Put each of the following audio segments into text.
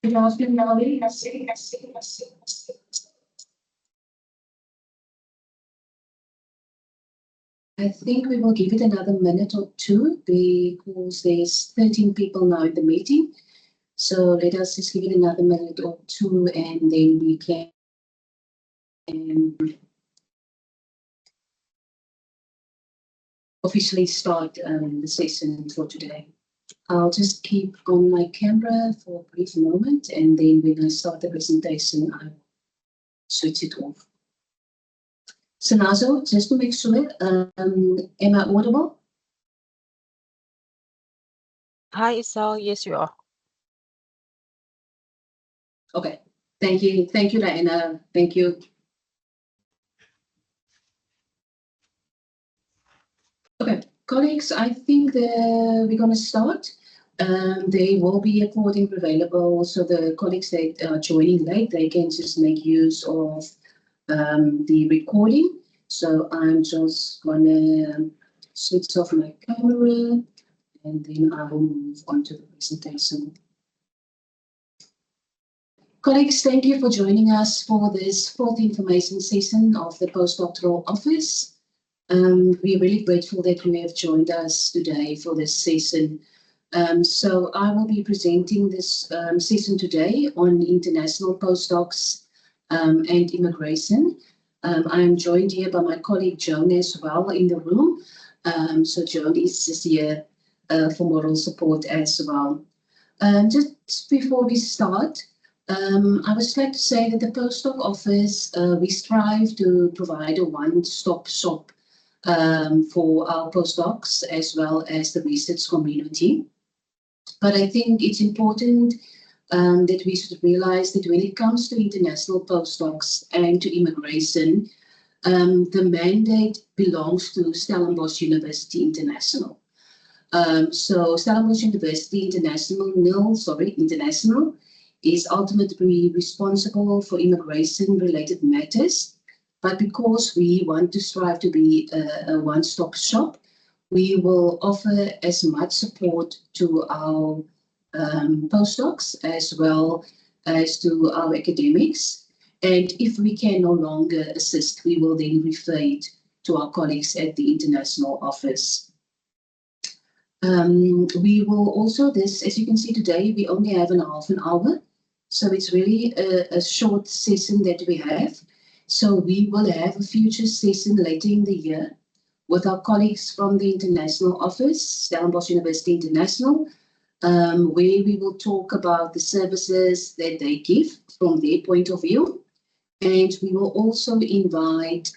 Good afternoon. I think we will give it another minute or two because there's 13 people now in the meeting. So let us just give it another minute or two and then we can officially start the session for today. I'll just keep on my camera for a brief moment and then when I start the presentation, I'll switch it off. So Nazo, just to make sure, am I audible? Hi, Isel. Yes, you are. Okay, thank you. Thank you, Diana. Thank you. Okay, colleagues, I think we're going to start. There will be a recording available, so the colleagues that are joining late, they can just make use of the recording. So I'm just going to switch off my camera and then I will move on to the presentation. Colleagues, thank you for joining us for this fourth information session of the Postdoctoral Office. We're really grateful that you have joined us today for this session. So I will be presenting this session today on international postdocs and immigration. I'm joined here by my colleague Joan as well in the room. So Joan is just here for moral support as well. Just before we start, I would just like to say that the Postdoc Office, we strive to provide a one-stop shop for our postdocs as well as the research community. But I think it's important that we should realize that when it comes to international postdocs and to immigration, the mandate belongs to Stellenbosch University International. So Stellenbosch University International is ultimately responsible for immigration-related matters. But because we want to strive to be a one-stop shop, we will offer as much support to our postdocs as well as to our academics. And if we can no longer assist, we will then refer it to our colleagues at the International Office. We will also, as you can see today, we only have half an hour. So it's really a short session that we have. So we will have a future session later in the year with our colleagues from the International Office, Stellenbosch University International, where we will talk about the services that they give from their point of view. And we will also invite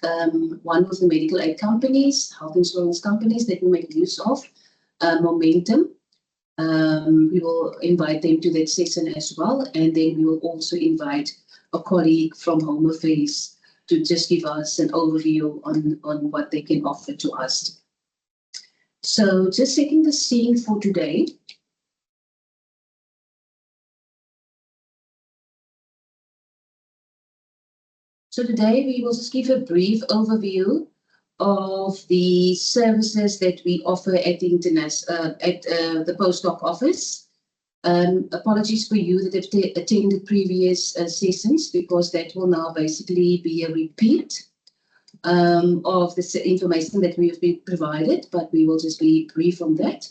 one of the medical aid companies, health insurance companies that we make use of, Momentum. We will invite them to that session as well. And then we will also invite a colleague from Home Affairs to just give us an overview on what they can offer to us. So just setting the scene for today. So today we will just give a brief overview of the services that we offer at the Postdoc Office. Apologies for you that have attended previous sessions because that will now basically be a repeat of the information that we have been provided, but we will just be brief on that.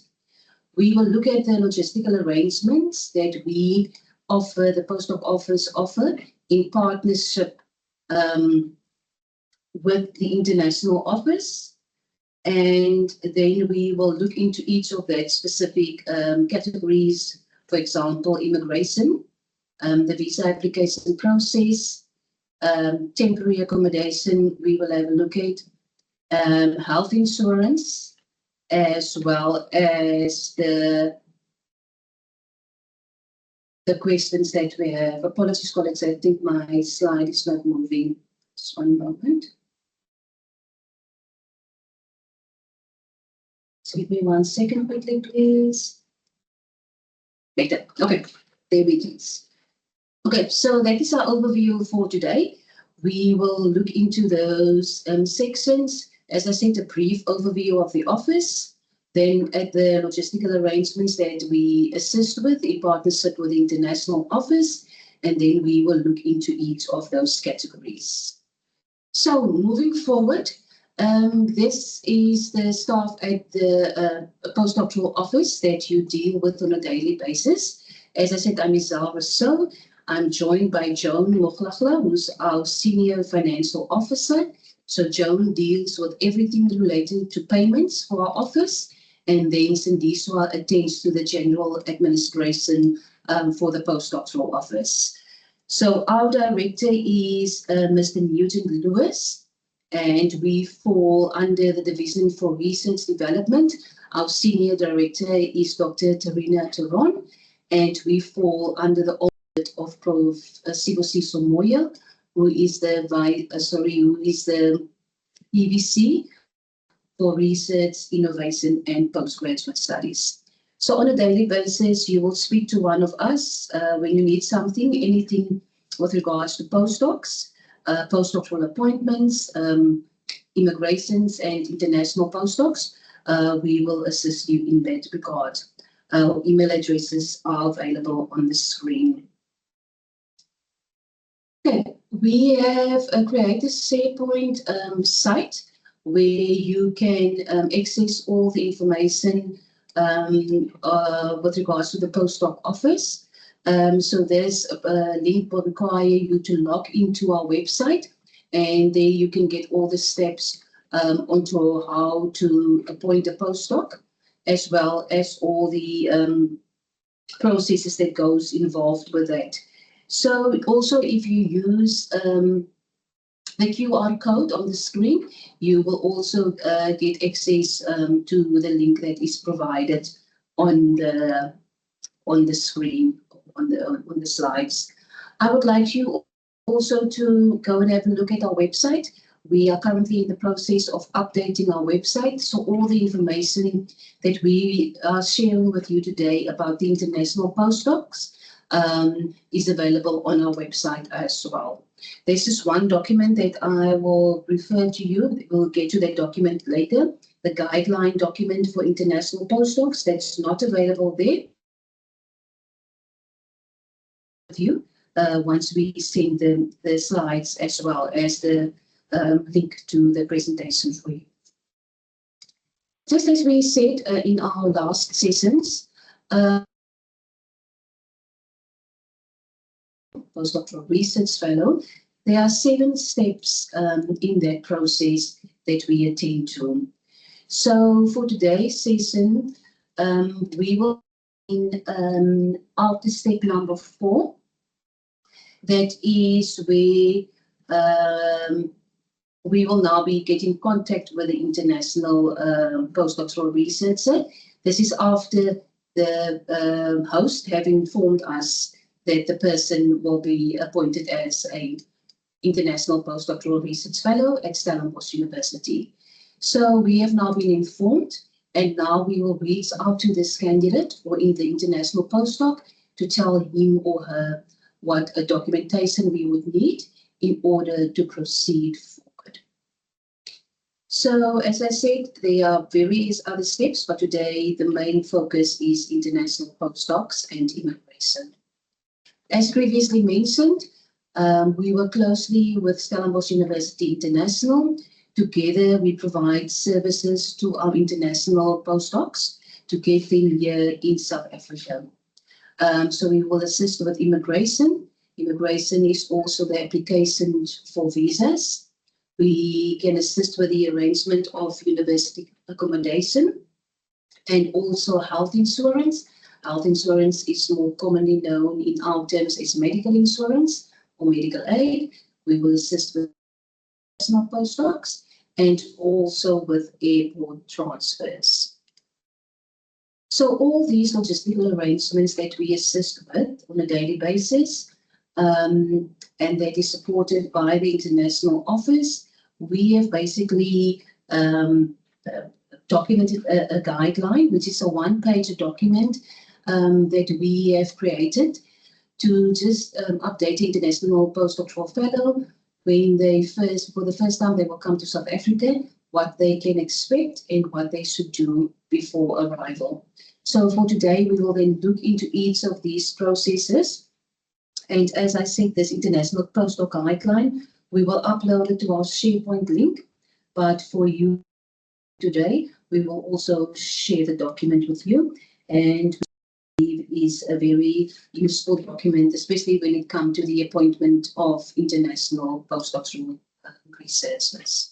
We will look at the logistical arrangements that we offer, the Postdoc Office offer in partnership with the International Office. And then we will look into each of that specific categories. For example, immigration, the visa application process, temporary accommodation, we will have a look at health insurance, as well as the questions that we have. Apologies, colleagues, I think my slide is not moving. Just one moment. So give me 1 second quickly, please. Later. Okay, there we go. Okay, so that is our overview for today. We will look into those sections. As I said, a brief overview of the office. Then at the logistical arrangements that we assist with in partnership with the International Office, and then we will look into each of those categories. So moving forward, this is the staff at the Postdoctoral Office that you deal with on a daily basis. As I said, I'm Isel Rousseau. I'm joined by Joan Moglagla, who's our Senior Financial Officer. So Joan deals with everything relating to payments for our office, and then Sindiswa attends to the general administration for the Postdoctoral Office. So our director is Mr. Newton Lewis, and we fall under the Division for Research Development. Our senior director is Dr. Tarina Teron, and we fall under the audit of Prof. Sibusiso Moya, who is the EVC for Research, Innovation, and Postgraduate Studies. So on a daily basis, you will speak to one of us when you need something, anything with regards to postdocs, postdoctoral appointments, immigrations, and international postdocs. We will assist you in that regard. Our email addresses are available on the screen. Okay, we have created a SharePoint site where you can access all the information with regards to the postdoc office. So this link will require you to log into our website, and there you can get all the steps onto how to appoint a postdoc, as well as all the processes that goes involved with that. So also, if you use the QR code on the screen, you will also get access to the link that is provided on the screen, on the slides. I would like you also to go and have a look at our website. We are currently in the process of updating our website, so all the information that we are sharing with you today about the international postdocs is available on our website as well. This is one document that I will refer to you. We'll get to that document later. The guideline document for international postdocs, that's not available there with you once we send the slides as well as the link to the presentation for you. Just as we said in our last sessions, postdoctoral research fellow, there are 7 steps in that process that we attend to. So for today's session, we will in after step number 4. That is where we will now be getting contact with the international postdoctoral researcher. This is after the host have informed us that the person will be appointed as an international postdoctoral research fellow at Stellenbosch University. So we have now been informed, and now we will reach out to this candidate or in the international postdoc to tell him or her what a documentation we would need in order to proceed forward. So as I said, there are various other steps, but today the main focus is international postdocs and immigration. As previously mentioned, we work closely with Stellenbosch University International. Together, we provide services to our international postdocs to get them here in South Africa. So we will assist with immigration. Immigration is also the application for visas. We can assist with the arrangement of university accommodation and also health insurance. Health insurance is more commonly known in our terms as medical insurance or medical aid. We will assist with international postdocs and also with airport transfers. So all these logistical arrangements that we assist with on a daily basis, and that is supported by the International Office, we have basically documented a guideline, which is a 1-page document that we have created to just update the international postdoctoral fellow when they for the first time they will come to South Africa. what they can expect and what they should do before arrival. So for today, we will then look into each of these processes. And as I said, this international postdoc guideline, we will upload it to our SharePoint link. But for you today, we will also share the document with you. And it is a very useful document, especially when it comes to the appointment of international postdoctoral researchers.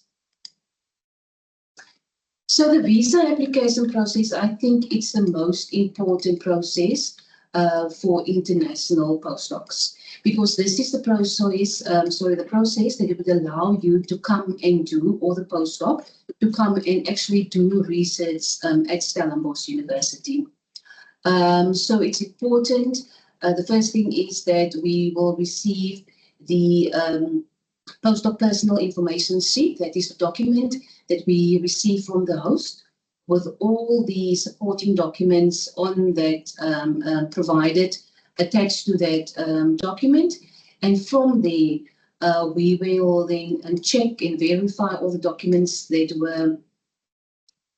So the visa application process, I think it's the most important process for international postdocs, because this is the process, the process that it would allow you to come and do, or the postdoc, to come and actually do research at Stellenbosch University. So it's important. The first thing is that we will receive the postdoc personal information sheet, that is the document that we receive from the host, with all the supporting documents on that provided, attached to that document. And from there, we will then check and verify all the documents that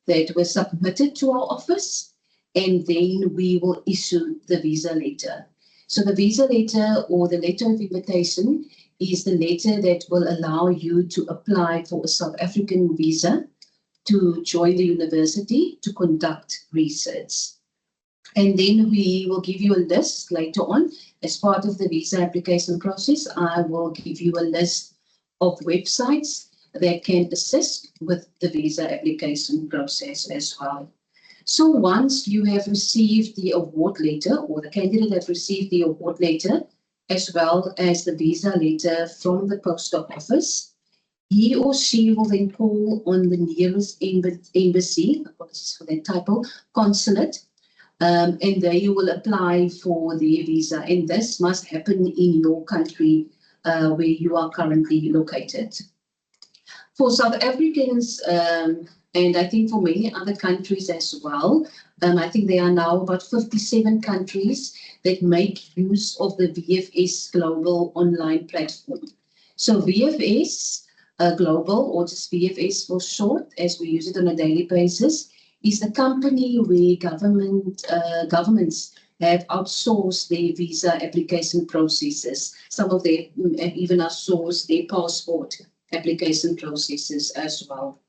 were submitted to our office, and then we will issue the visa letter. So the visa letter, or the letter of invitation, is the letter that will allow you to apply for a South African visa to join the university to conduct research. And then we will give you a list later on. As part of the visa application process, I will give you a list of websites that can assist with the visa application process as well. So once you have received the award letter, or the candidate have received the award letter, as well as the visa letter from the postdoc office, he or she will then call on the nearest embassy, apologies for that typo, consulate, and they will apply for their visa. And this must happen in your country where you are currently located. For South Africans, and I think for many other countries as well, I think there are now about 57 countries that make use of the VFS Global online platform. So VFS Global, or just VFS for short, as we use it on a daily basis, is the company where governments have outsourced their visa application processes. Some of them have even outsourced their passport application processes as well.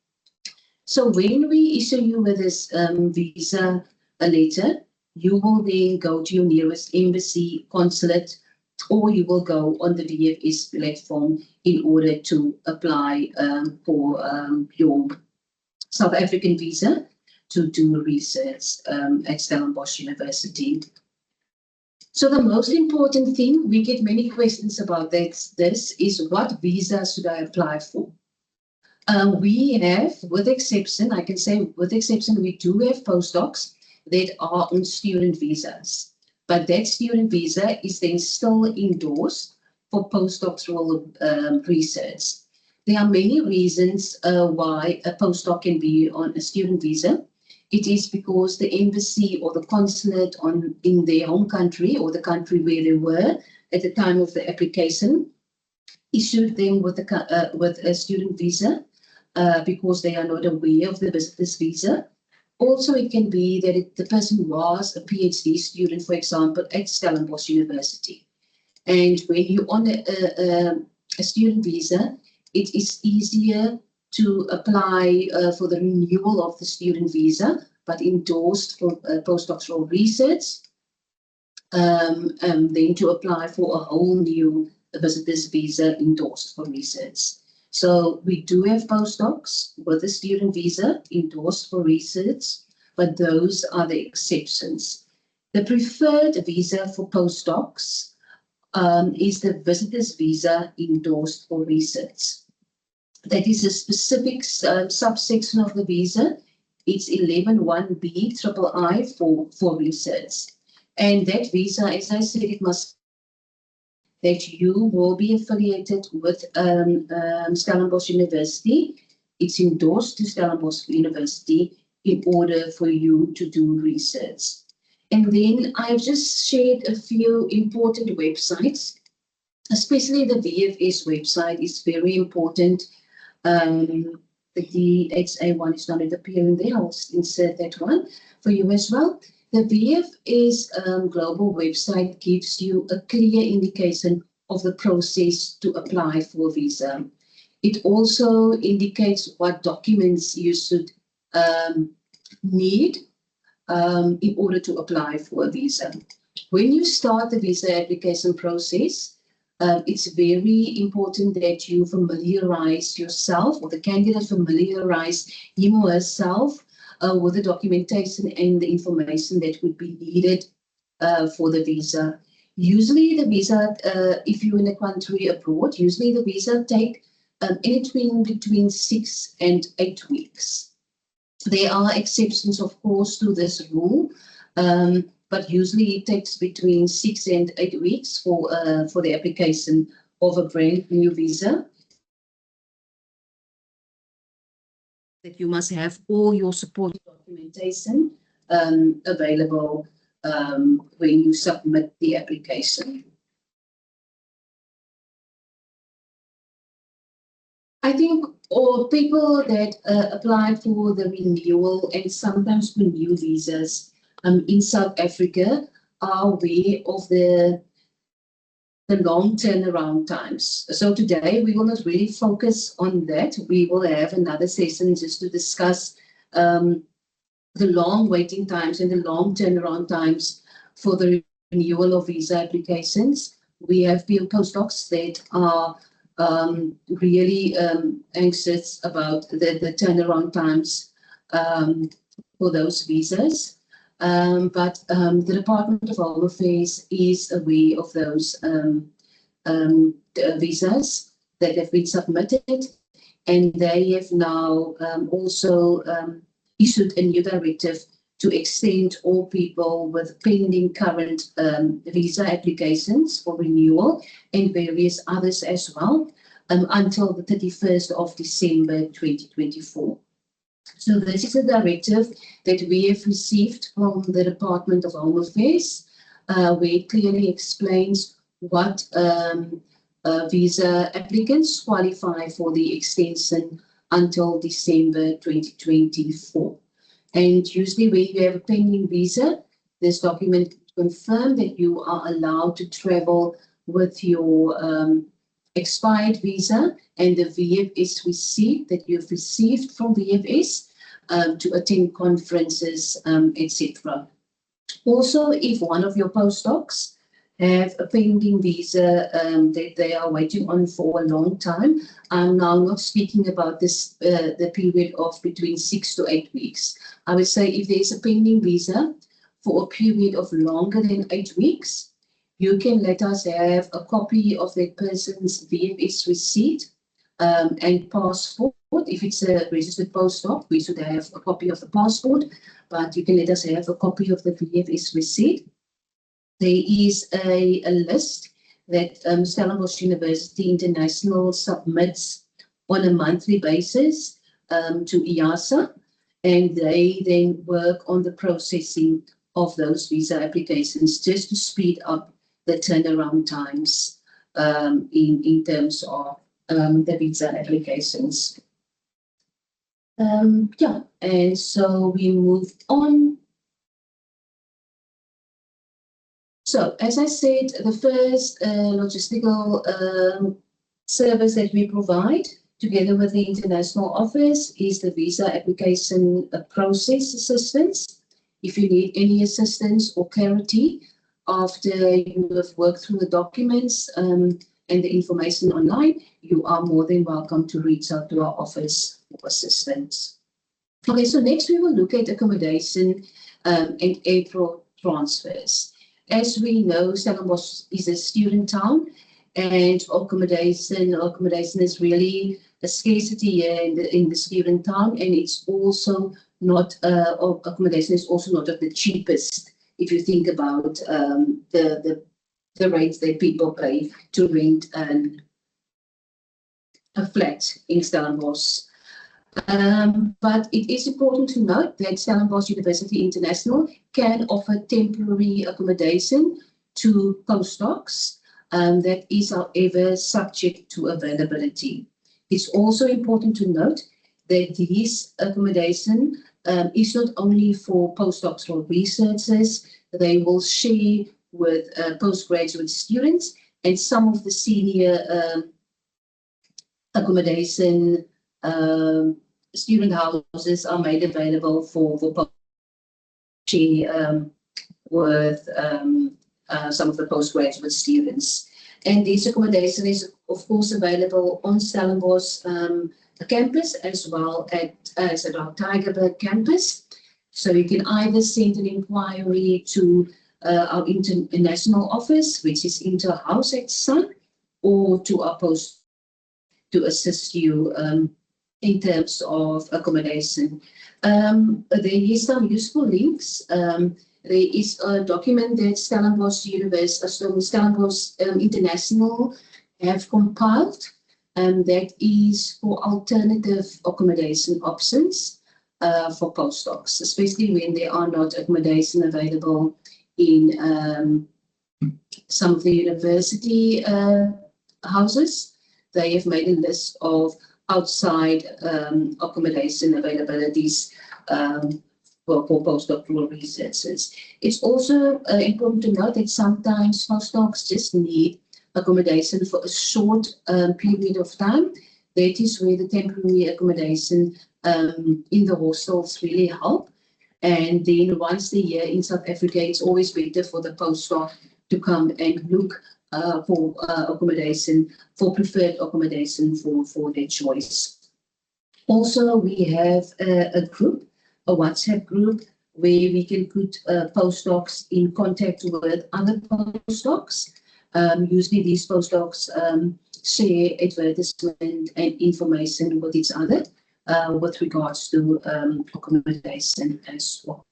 So when we issue you with this visa letter, you will then go to your nearest embassy, consulate, or you will go on the VFS platform in order to apply for your South African visa to do research at Stellenbosch University. So the most important thing, we get many questions about this is, what visa should I apply for? We have, with exception, I can say with exception, we do have postdocs that are on student visas. But that student visa is then still endorsed for postdoctoral research. There are many reasons why a postdoc can be on a student visa. It is because the embassy or the consulate in their home country, or the country where they were at the time of the application, issued them with a student visa because they are not aware of the visitor's visa. Also, it can be that the person was a PhD student, for example, at Stellenbosch University. And when you're on a student visa, it is easier to apply for the renewal of the student visa, but endorsed for postdoctoral research, then to apply for a whole new visitor's visa endorsed for research. So we do have postdocs with a student visa endorsed for research, but those are the exceptions. The preferred visa for postdocs is the visitor's visa endorsed for research. That is a specific subsection of the visa. It's 11(1)(b) for research. And that visa, as I said, it must that you will be affiliated with Stellenbosch University. It's endorsed to Stellenbosch University in order for you to do research. And then I've just shared a few important websites, especially the VFS website is very important the DHA1 is not appearing there. I'll insert that one for you as well. The VFS global website gives you a clear indication of the process to apply for a visa. It also indicates what documents you should need in order to apply for a visa. When you start the visa application process, it's very important that you familiarize yourself, or the candidate familiarize him or herself with the documentation and the information that would be needed for the visa. Usually the visa, if you're in a country abroad, usually the visa take anything between 6 and 8 weeks. There are exceptions, of course, to this rule, but usually it takes between 6 and 8 weeks for the application of a brand new visa. That you must have all your supporting documentation available when you submit the application. I think all people that apply for the renewal and sometimes for new visas in South Africa are aware of the long turnaround times. So today we will not really focus on that. We will have another session just to discuss the long waiting times and the long turnaround times for the renewal of visa applications. We have postdocs that are really anxious about the turnaround times for those visas. But the Department of Home Affairs is aware of those visas that have been submitted, and they have now also issued a new directive to extend all people with pending current visa applications for renewal and various others as well until the 31st of December 2024. So this is a directive that we have received from the Department of Home Affairs, where it clearly explains what visa applicants qualify for the extension until December 2024. And usually when you have a pending visa, this document confirms that you are allowed to travel with your expired visa and the VFS receipt that you've received from VFS to attend conferences, etc. Also, if one of your postdocs have a pending visa that they are waiting on for a long time, I'm now not speaking about this the period of between 6 to 8 weeks. I would say if there's a pending visa for a period of longer than 8 weeks, you can let us have a copy of that person's VFS receipt and passport. If it's a registered postdoc, we should have a copy of the passport, but you can let us have a copy of the VFS receipt. There is a list that Stellenbosch University International submits on a monthly basis to IASA, and they then work on the processing of those visa applications just to speed up the turnaround times in terms of the visa applications. Yeah, and so we moved on. So, as I said, the first logistical service that we provide together with the International Office is the visa application process assistance. If you need any assistance or clarity after you have worked through the documents and the information online, you are more than welcome to reach out to our office for assistance. Okay, so next we will look at accommodation and airport transfers. As we know, Stellenbosch is a student town, and accommodation is really a scarcity here in the student town, and it's also not accommodation is also not of the cheapest if you think about the rates that people pay to rent a flat in Stellenbosch. But it is important to note that Stellenbosch University International can offer temporary accommodation to postdocs that is, however, subject to availability. It's also important to note that this accommodation is not only for postdoctoral researchers. They will share with postgraduate students, and some of the senior accommodation student houses are made available for share with some of the postgraduate students. And this accommodation is, of course, available on Stellenbosch campus as well as at our Tygerberg campus. So you can either send an inquiry to our international office, which is Interhouse@Sun, or to our post to assist you in terms of accommodation. There is some useful links. There is a document that Stellenbosch International have compiled, that is for alternative accommodation options for postdocs, especially when there are not accommodation available in some of the university houses. They have made a list of outside accommodation availabilities for postdoctoral researchers. It's also important to note that sometimes postdocs just need accommodation for a short period of time. That is where the temporary accommodation in the hostels really help. And then once they're here in South Africa, it's always better for the postdoc to come and look for accommodation, for preferred accommodation for their choice. Also, we have a group, a WhatsApp group, where we can put postdocs in contact with other postdocs. Usually these postdocs share advertisement and information with each other with regards to accommodation as well.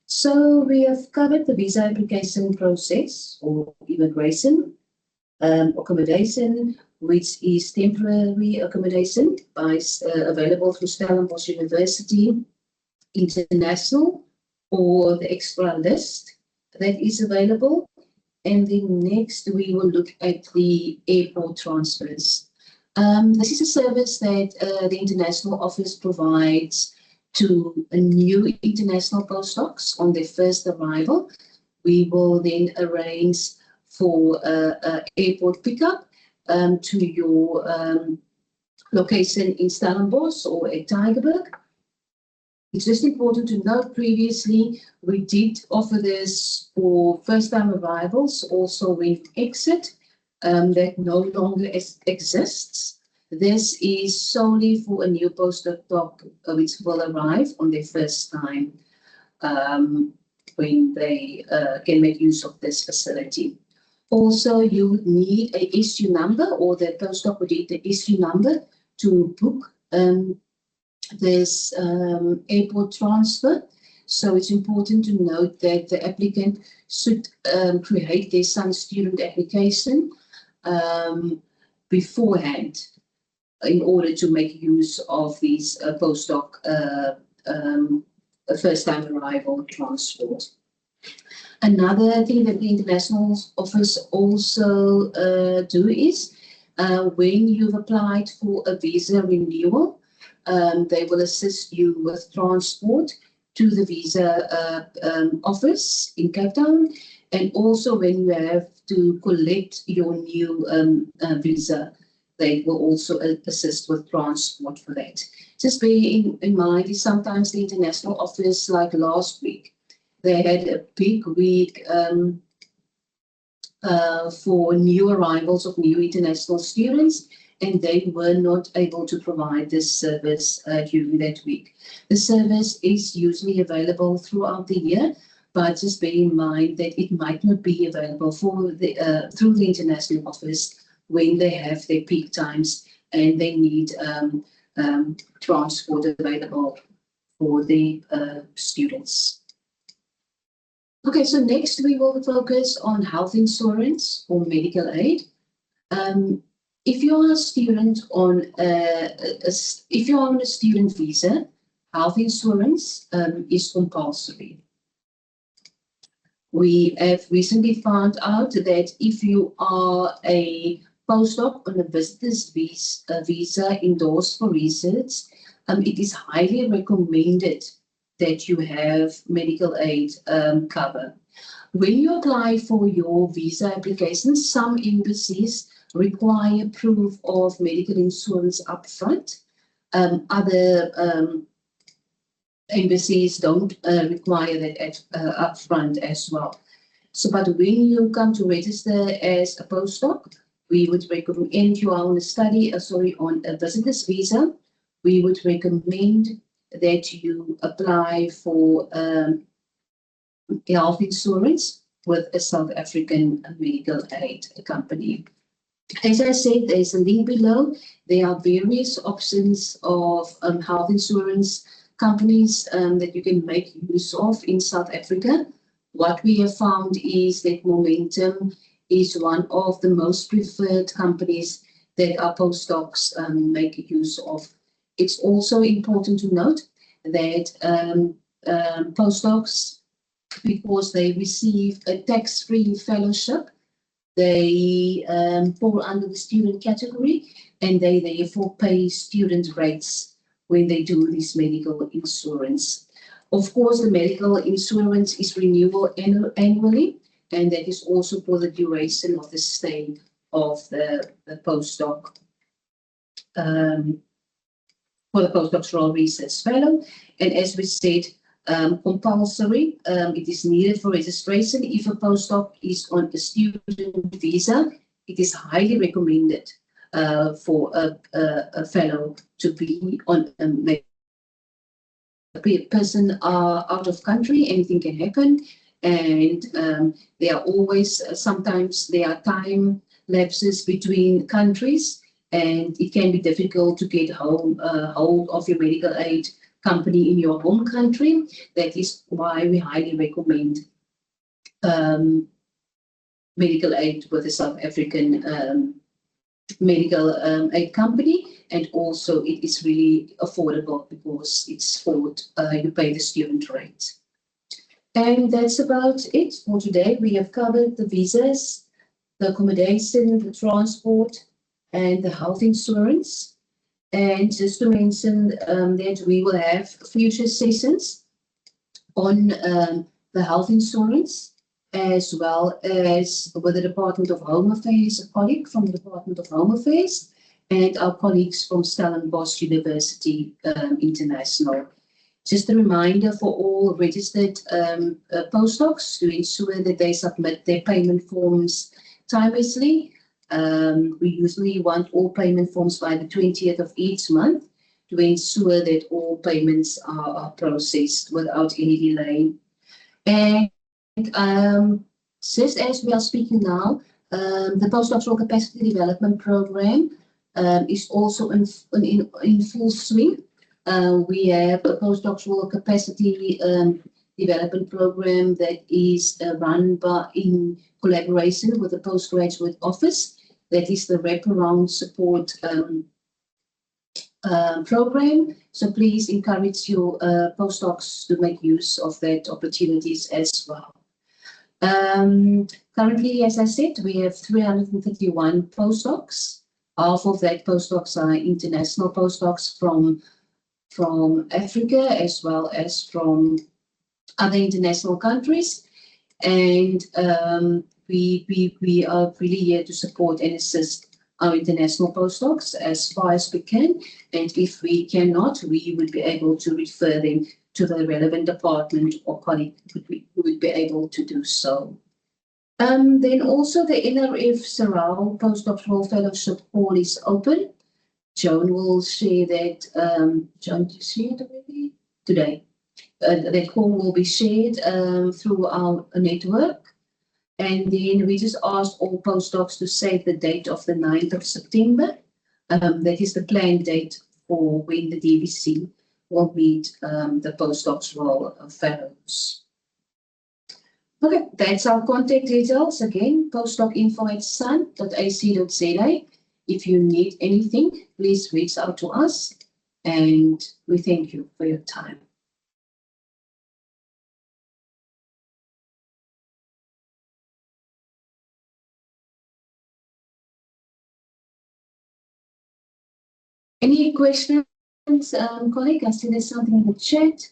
So we have covered the visa application process or immigration, accommodation, which is temporary accommodation available through Stellenbosch University International, or the extra list that is available. And then next we will look at the airport transfers. This is a service that the International Office provides to new international postdocs on their first arrival. We will then arrange for airport pickup to your location in Stellenbosch or at Tygerberg. It's just important to note, previously we did offer this for first-time arrivals, also with exit, that no longer exists. This is solely for a new postdoc which will arrive on their first time when they can make use of this facility. Also, you would need a SU number, or the postdoc would need the SU number to book this airport transfer. So it's important to note that the applicant should create their Sun student application beforehand in order to make use of these postdoc first-time arrival transport. Another thing that the International Office also do is when you've applied for a visa renewal, they will assist you with transport to the visa office in Cape Town, and also when you have to collect your new visa, they will also assist with transport for that. Just bear in mind, sometimes the International Office, like last week, they had a big week for new arrivals of new international students, and they were not able to provide this service during that week. The service is usually available throughout the year, but just bear in mind that it might not be available for the, through the International Office when they have their peak times and they need transport available for the students. Okay, so next we will focus on health insurance or medical aid. If you are a student on if you are on a student visa, health insurance is compulsory. We have recently found out that if you are a postdoc on a visitor's visa endorsed for research, it is highly recommended that you have medical aid cover. When you apply for your visa application, some embassies require proof of medical insurance upfront. Other embassies don't require that upfront as well. So, but when you come to register as a postdoc, we would recommend you are on a on a visitor's visa. We would recommend that you apply for health insurance with a South African medical aid company. As I said, there's a link below. There are various options of health insurance companies that you can make use of in South Africa. What we have found is that Momentum is one of the most preferred companies that our postdocs make use of. It's also important to note that postdocs, because they receive a tax-free fellowship, they fall under the student category, and they therefore pay student rates when they do this medical insurance. Of course, the medical insurance is renewable annually, and that is also for the duration of the stay of the postdoc, for the postdoctoral research fellow. And as we said, compulsory, it is needed for registration. If a postdoc is on a student visa, it is highly recommended for a fellow to be on a person out of country. Anything can happen, and there are always sometimes there are time lapses between countries, and it can be difficult to get hold of your medical aid company in your home country. That is why we highly recommend medical aid with a South African medical aid company, and also it is really affordable because it's for you pay the student rate. And that's about it for today. We have covered the visas, the accommodation, the transport, and the health insurance. And just to mention that we will have future sessions on the health insurance, as well as with the Department of Home Affairs, a colleague from the Department of Home Affairs, and our colleagues from Stellenbosch University International. Just a reminder for all registered postdocs to ensure that they submit their payment forms timelessly. We usually want all payment forms by the 20th of each month to ensure that all payments are processed without any delay. And just as we are speaking now, the Postdoctoral Capacity Development Program is also in full swing. We have a postdoctoral capacity development program that is run in collaboration with the Postgraduate Office. That is the wraparound support program. So please encourage your postdocs to make use of that opportunities as well. Currently, as I said, we have 331 postdocs. Half of that postdocs are international postdocs from Africa, as well as from other international countries. And we are really here to support and assist our international postdocs as far as we can. And if we cannot, we would be able to refer them to the relevant department or colleague who would be able to do so. Then also the NRF Saral Postdoctoral Fellowship Call is open. Joan will share that. Joan, did you see it already? Today. That call will be shared through our network. And then we just asked all postdocs to save the date of the 9th of September. That is the planned date for when the DVC will meet the postdoctoral fellows. Okay, that's our contact details. Again, postdocinfo@sun.ac.za. If you need anything, please reach out to us, and we thank you for your time. Any questions? Thanks, colleague. I see there's something in the chat.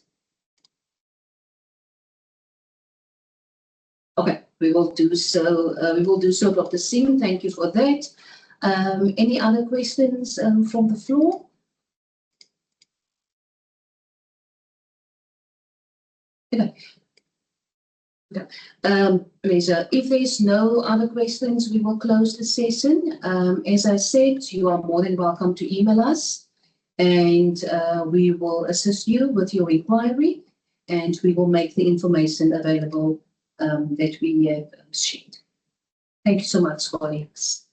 Okay, we will do so. Dr. Singh, thank you for that. Any other questions from the floor? Okay. Pleasure. If there's no other questions, we will close the session. As I said, you are more than welcome to email us, and we will assist you with your inquiry, and we will make the information available that we have shared. Thank you so much, colleagues.